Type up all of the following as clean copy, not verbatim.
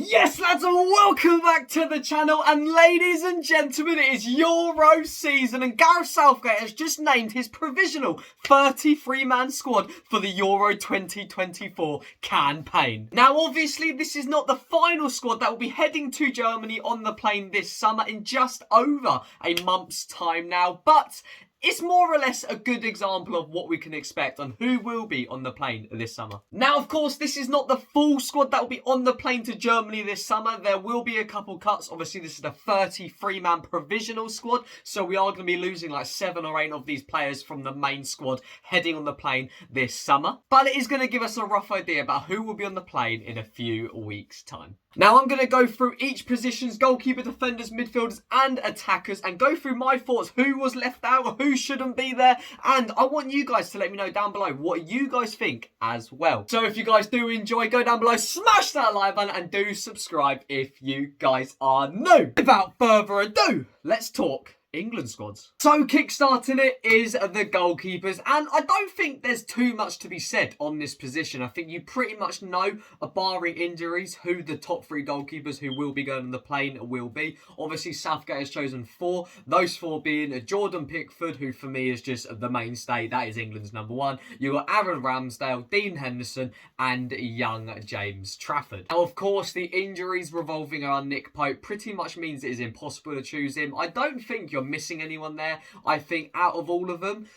Yes, lads, and welcome back to the channel. And ladies and gentlemen, it is Euro season, and Gareth Southgate has just named his provisional 33-man squad for the Euro 2024 campaign. Now, obviously, this is not the final squad that will be heading to Germany on the plane this summer in just over a month's time now, but it's more or less a good example of what we can expect on who will be on the plane this summer. Now, of course, this is not the full squad that will be on the plane to Germany this summer. There will be a couple cuts. Obviously, this is a 33-man provisional squad, so we are going to be losing like 7 or 8 of these players from the main squad heading on the plane this summer. But it is going to give us a rough idea about who will be on the plane in a few weeks' time. Now, I'm going to go through each position's goalkeeper, defenders, midfielders and attackers and go through my thoughts, who was left out, who shouldn't be there, and I want you guys to let me know down below what you guys think as well. So if you guys do enjoy, go down below, smash that like button and do subscribe if you guys are new. Without further ado, let's talk England squads. So kickstarting it is the goalkeepers, and I don't think there's too much to be said on this position. I think you pretty much know, barring injuries, who the top 3 goalkeepers who will be going on the plane will be. Obviously, Southgate has chosen 4, those 4 being Jordan Pickford, who for me is just the mainstay. That is England's number 1. You've got Aaron Ramsdale, Dean Henderson and young James Trafford. Now, of course, the injuries revolving around Nick Pope pretty much means it is impossible to choose him. I don't think you're missing anyone there. I think out of all of them,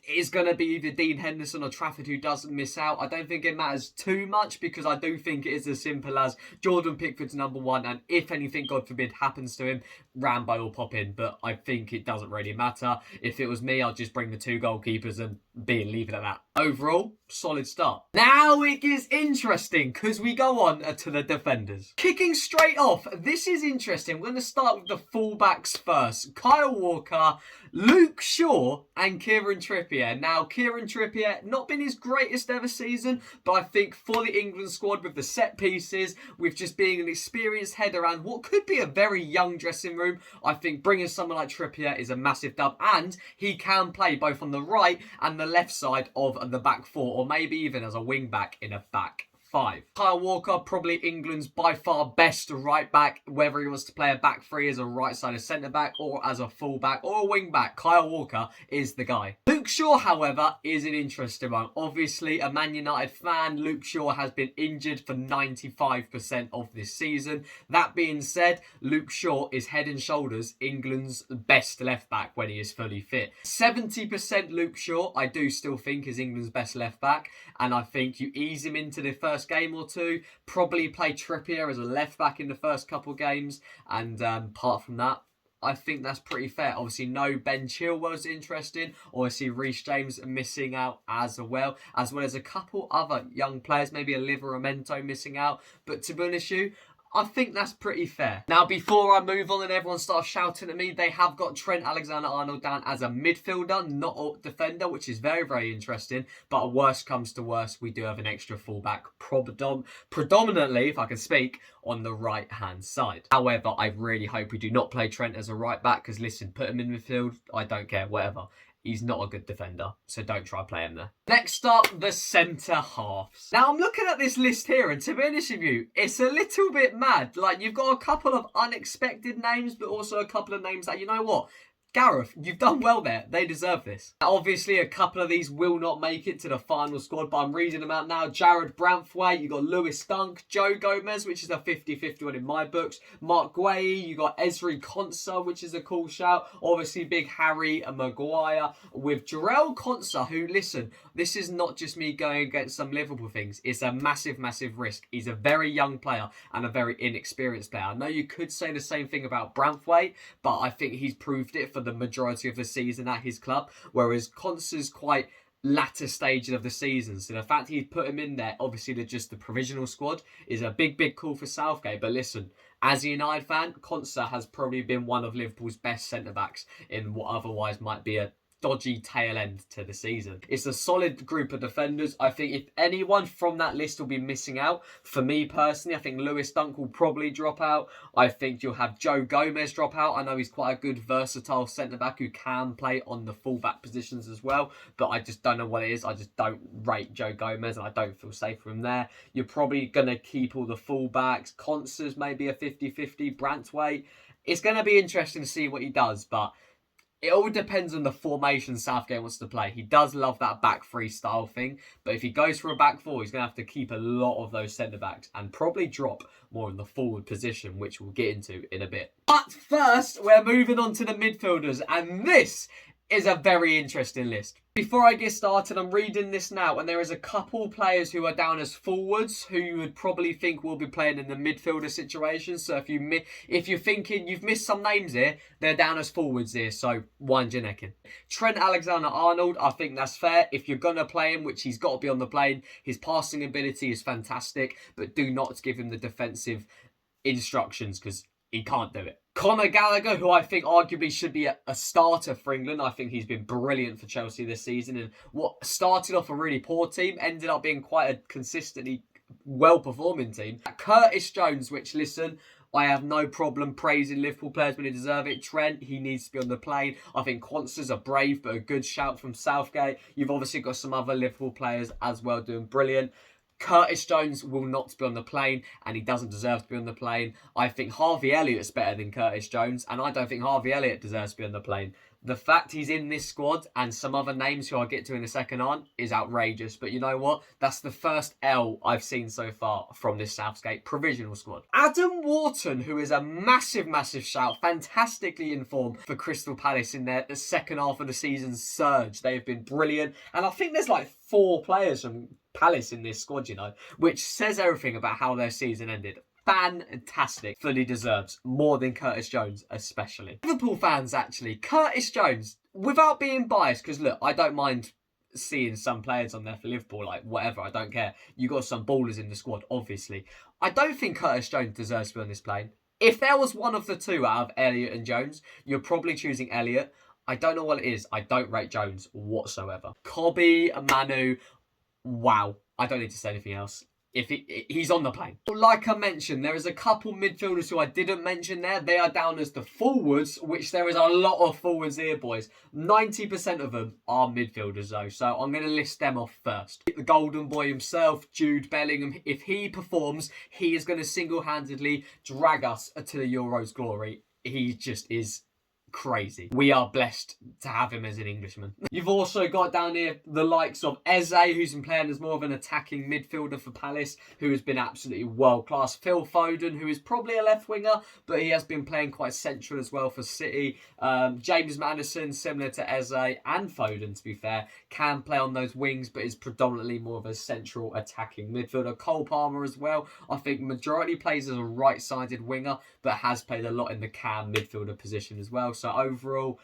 it's going to be either Dean Henderson or Trafford who doesn't miss out. I don't think it matters too much because I do think it is as simple as Jordan Pickford's number 1, and if anything, God forbid, happens to him, Rambo will pop in, but I think it doesn't really matter. If it was me, I'd just bring the 2 goalkeepers and leave it at that. Overall, solid start. Now it is interesting because we go on to the defenders. Kicking straight off, this is interesting. We're going to start with the fullbacks first. Kyle Walker, Luke Shaw and Kieran Trippier. Now, Kieran Trippier, not been his greatest ever season, but I think for the England squad with the set pieces, with just being an experienced head around what could be a very young dressing room, I think bringing someone like Trippier is a massive dub, and he can play both on the right and the left side of the back 4, or maybe even as a wing back in a back 5. Kyle Walker, probably England's by far best right back, whether he wants to play a back 3 as a right sided centre back or as a full back or a wing back. Kyle Walker is the guy. Luke Shaw, however, is an interesting one. Obviously, a Man United fan, Luke Shaw has been injured for 95% of this season. That being said, Luke Shaw is head and shoulders England's best left back when he is fully fit. 70% Luke Shaw, I do still think, is England's best left back, and I think you ease him into the first game or 2, probably play Trippier as a left back in the first couple games, and apart from that, I think that's pretty fair. Obviously, no Ben Chilwell's interesting. Obviously, Reece James missing out as well as a couple other young players, maybe a Livramento missing out. But to be honest with you, I think that's pretty fair. Now, before I move on and everyone starts shouting at me, they have got Trent Alexander-Arnold down as a midfielder, not a defender, which is very, very interesting. But worst comes to worst, we do have an extra fullback, predominantly, if I can speak, on the right-hand side. However, I really hope we do not play Trent as a right back, because listen, put him in midfield, I don't care, whatever. He's not a good defender, so don't try play him there. Next up, the centre halves. Now, I'm looking at this list here, and to be honest with you, it's a little bit mad. Like, you've got a couple of unexpected names, but also a couple of names that, you know what? Gareth, you've done well there. They deserve this. Now, obviously, a couple of these will not make it to the final squad, but I'm reading them out now. Jared Branthwaite, you've got Lewis Dunk, Joe Gomez, which is a 50-50 one in my books. Mark Guehi, you got Ezri Konsa, which is a cool shout. Obviously, big Harry Maguire with Jarell Konsa, who, listen, this is not just me going against some Liverpool things. It's a massive, massive risk. He's a very young player and a very inexperienced player. I know you could say the same thing about Branthwaite, but I think he's proved it for the majority of the season at his club, whereas Konsa's quite latter stages of the season. So the fact he's put him in there, obviously just the provisional squad, is a big call for Southgate. But listen, as a United fan, Konsa has probably been one of Liverpool's best centre-backs in what otherwise might be a dodgy tail end to the season. It's a solid group of defenders. I think if anyone from that list will be missing out, for me personally, I think Lewis Dunk will probably drop out. I think you'll have Joe Gomez drop out. I know he's quite a good versatile centre-back who can play on the full-back positions as well, but I just don't know what it is. I just don't rate Joe Gomez and I don't feel safe with him there. You're probably going to keep all the full-backs. Constance maybe a 50-50. Brantwaite. It's going to be interesting to see what he does, but it all depends on the formation Southgate wants to play. He does love that back three style thing, but if he goes for a back four, he's going to have to keep a lot of those centre-backs and probably drop more in the forward position, which we'll get into in a bit. But first, we're moving on to the midfielders, and this is a very interesting list. Before I get started, I'm reading this now, and there is a couple players who are down as forwards who you would probably think will be playing in the midfielder situation. So if you're thinking you've missed some names here, they're down as forwards here, so wind your neck in. Trent Alexander-Arnold, I think that's fair. If you're going to play him, which he's got to be on the plane, his passing ability is fantastic, but do not give him the defensive instructions because he can't do it. Conor Gallagher, who I think arguably should be a starter for England. I think he's been brilliant for Chelsea this season. And what started off a really poor team ended up being quite a consistently well-performing team. Curtis Jones, which, listen, I have no problem praising Liverpool players when they deserve it. Trent, he needs to be on the plane. I think Quansah's a brave but a good shout from Southgate. You've obviously got some other Liverpool players as well doing brilliant. Curtis Jones will not be on the plane, and he doesn't deserve to be on the plane. I think Harvey Elliott's better than Curtis Jones, and I don't think Harvey Elliott deserves to be on the plane. The fact he's in this squad, and some other names who I'll get to in a second aren't, is outrageous. But you know what? That's the first L I've seen so far from this Southgate provisional squad. Adam Wharton, who is a massive, massive shout, fantastically informed for Crystal Palace in the second half of the season's surge. They have been brilliant, and I think there's like 4 players from Palace in this squad, you know, which says everything about how their season ended. Fantastic. Fully deserves more than Curtis Jones, especially. Liverpool fans, actually, Curtis Jones, without being biased, because look, I don't mind seeing some players on there for Liverpool, like whatever, I don't care. You got some ballers in the squad, obviously. I don't think Curtis Jones deserves to be on this plane. If there was one of the two out of Elliott and Jones, you're probably choosing Elliott. I don't know what it is. I don't rate Jones whatsoever. Kobe, Manu, wow. I don't need to say anything else. If he's on the plane. Like I mentioned, there is a couple midfielders who I didn't mention there. They are down as the forwards, which there is a lot of forwards here, boys. 90% of them are midfielders, though. So I'm going to list them off first. The golden boy himself, Jude Bellingham. If he performs, he is going to single-handedly drag us to the Euros glory. He just is crazy. We are blessed to have him as an Englishman. You've also got down here the likes of Eze, who's been playing as more of an attacking midfielder for Palace, who has been absolutely world-class. Phil Foden, who is probably a left winger, but he has been playing quite central as well for City. James Maddison, similar to Eze and Foden, to be fair, can play on those wings, but is predominantly more of a central attacking midfielder. Cole Palmer as well. I think majority plays as a right-sided winger, but has played a lot in the cam midfielder position as well. So overall,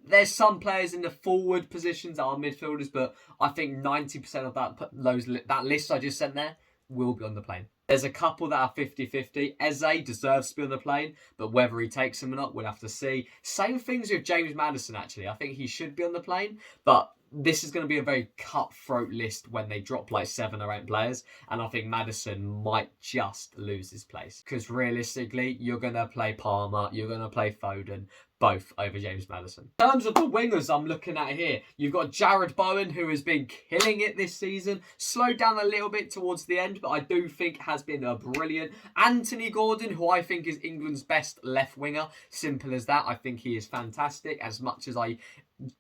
there's some players in the forward positions that are midfielders, but I think 90% of that list I just sent there will be on the plane. There's a couple that are 50-50. Eze deserves to be on the plane, but whether he takes them or not, we'll have to see. Same things with James Maddison, actually. I think he should be on the plane, but this is going to be a very cutthroat list when they drop like 7 or 8 players. And I think Maddison might just lose his place. Because realistically, you're going to play Palmer, you're going to play Foden, both over James Maddison. In terms of the wingers I'm looking at here, you've got Jared Bowen, who has been killing it this season. Slowed down a little bit towards the end, but I do think has been a brilliant. Anthony Gordon, who I think is England's best left winger. Simple as that. I think he is fantastic. As much as I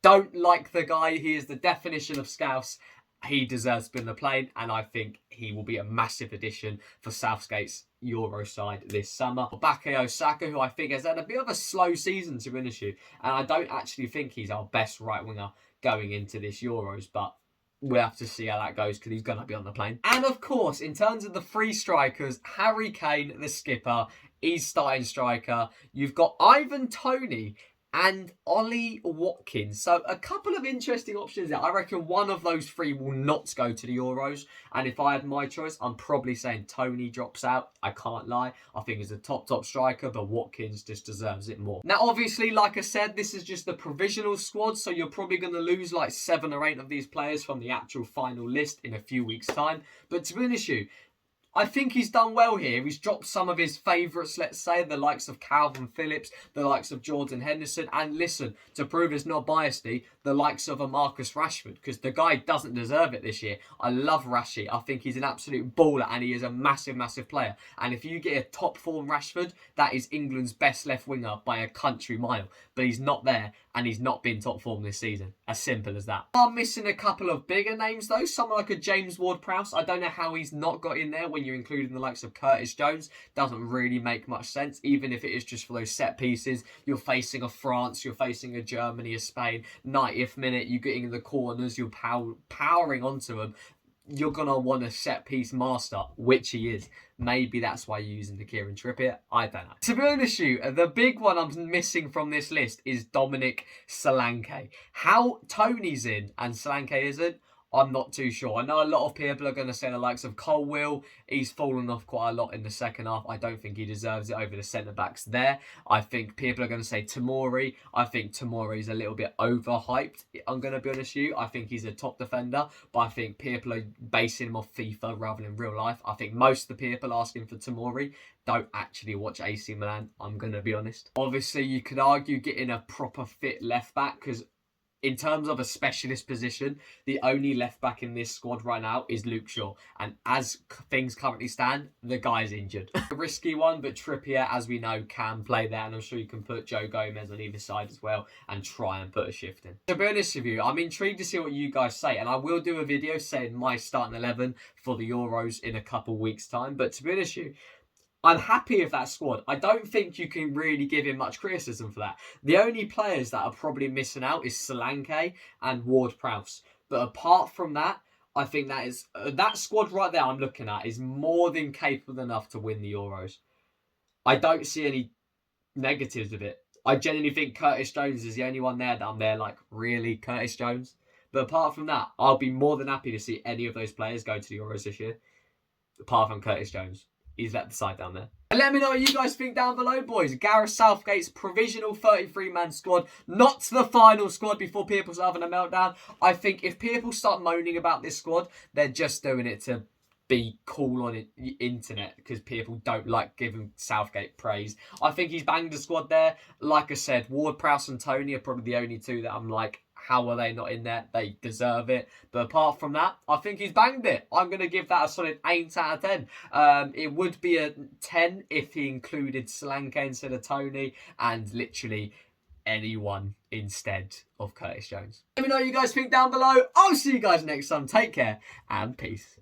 don't like the guy, he is the definition of Scouse. He deserves to be on the plane, and I think he will be a massive addition for Southgate's Euro side this summer. Bukayo Saka, who I think has had a bit of a slow season, to be honest with you, and I don't actually think he's our best right winger going into this Euros, but we'll have to see how that goes because he's going to be on the plane. And of course, in terms of the 3 strikers, Harry Kane, the skipper, he's starting striker. You've got Ivan Toney. and Ollie Watkins. So a couple of interesting options there. I reckon one of those three will not go to the Euros. And if I had my choice, I'm probably saying Tony drops out. I can't lie. I think he's a top striker, but Watkins just deserves it more. Now, obviously, like I said, this is just the provisional squad. So you're probably going to lose like 7 or 8 of these players from the actual final list in a few weeks' time. But to be honest with you, I think he's done well here. He's dropped some of his favourites, let's say, the likes of Calvin Phillips, the likes of Jordan Henderson, and listen, to prove it's not biased, the likes of a Marcus Rashford, because the guy doesn't deserve it this year. I love Rashi. I think he's an absolute baller, and he is a massive, massive player. And if you get a top form Rashford, that is England's best left winger by a country mile. But he's not there, and he's not been top form this season. As simple as that. I'm missing a couple of bigger names, though. Someone like a James Ward-Prowse. I don't know how he's not got in there when you're including the likes of Curtis Jones. Doesn't really make much sense, even if it is just for those set pieces. You're facing a France, you're facing a Germany, a Spain. 90th minute, you're getting in the corners, you're powering onto them. You're going to want a set-piece master, which he is. Maybe that's why you're using the Kieran Trippier. I don't know. To be honest with you, the big one I'm missing from this list is Dominic Solanke. How Tony's in and Solanke isn't, I'm not too sure. I know a lot of people are going to say the likes of Colwill. He's fallen off quite a lot in the second half. I don't think he deserves it over the centre-backs there. I think people are going to say Tomori. I think Tomori's a little bit overhyped. I'm going to be honest with you. I think he's a top defender, but I think people are basing him off FIFA rather than real life. I think most of the people asking for Tomori don't actually watch AC Milan. I'm going to be honest. Obviously, you could argue getting a proper fit left-back, because in terms of a specialist position, the only left back in this squad right now is Luke Shaw. And as things currently stand, the guy's injured. A risky one, but Trippier, as we know, can play there. And I'm sure you can put Joe Gomez on either side as well and try and put a shift in. To be honest with you, I'm intrigued to see what you guys say. And I will do a video saying my starting 11 for the Euros in a couple weeks' time. But to be honest with you, I'm happy with that squad. I don't think you can really give him much criticism for that. The only players that are probably missing out is Solanke and Ward-Prowse. But apart from that, I think that is that squad right there I'm looking at is more than capable enough to win the Euros. I don't see any negatives of it. I genuinely think Curtis Jones is the only one there that I'm there like, really, Curtis Jones? But apart from that, I'll be more than happy to see any of those players go to the Euros this year. Apart from Curtis Jones. He's left the side down there. And let me know what you guys think down below, boys. Gareth Southgate's provisional 33-man squad, not the final squad before people start having a meltdown. I think if people start moaning about this squad, they're just doing it to be cool on the internet because people don't like giving Southgate praise. I think he's banged the squad there. Like I said, Ward-Prowse and Tony are probably the only two that I'm like, how are they not in there? They deserve it. But apart from that, I think he's banged it. I'm going to give that a solid 8 out of 10. It would be a 10 if he included Solanke instead of Tony and literally anyone instead of Curtis Jones. Let me know what you guys think down below. I'll see you guys next time. Take care and peace.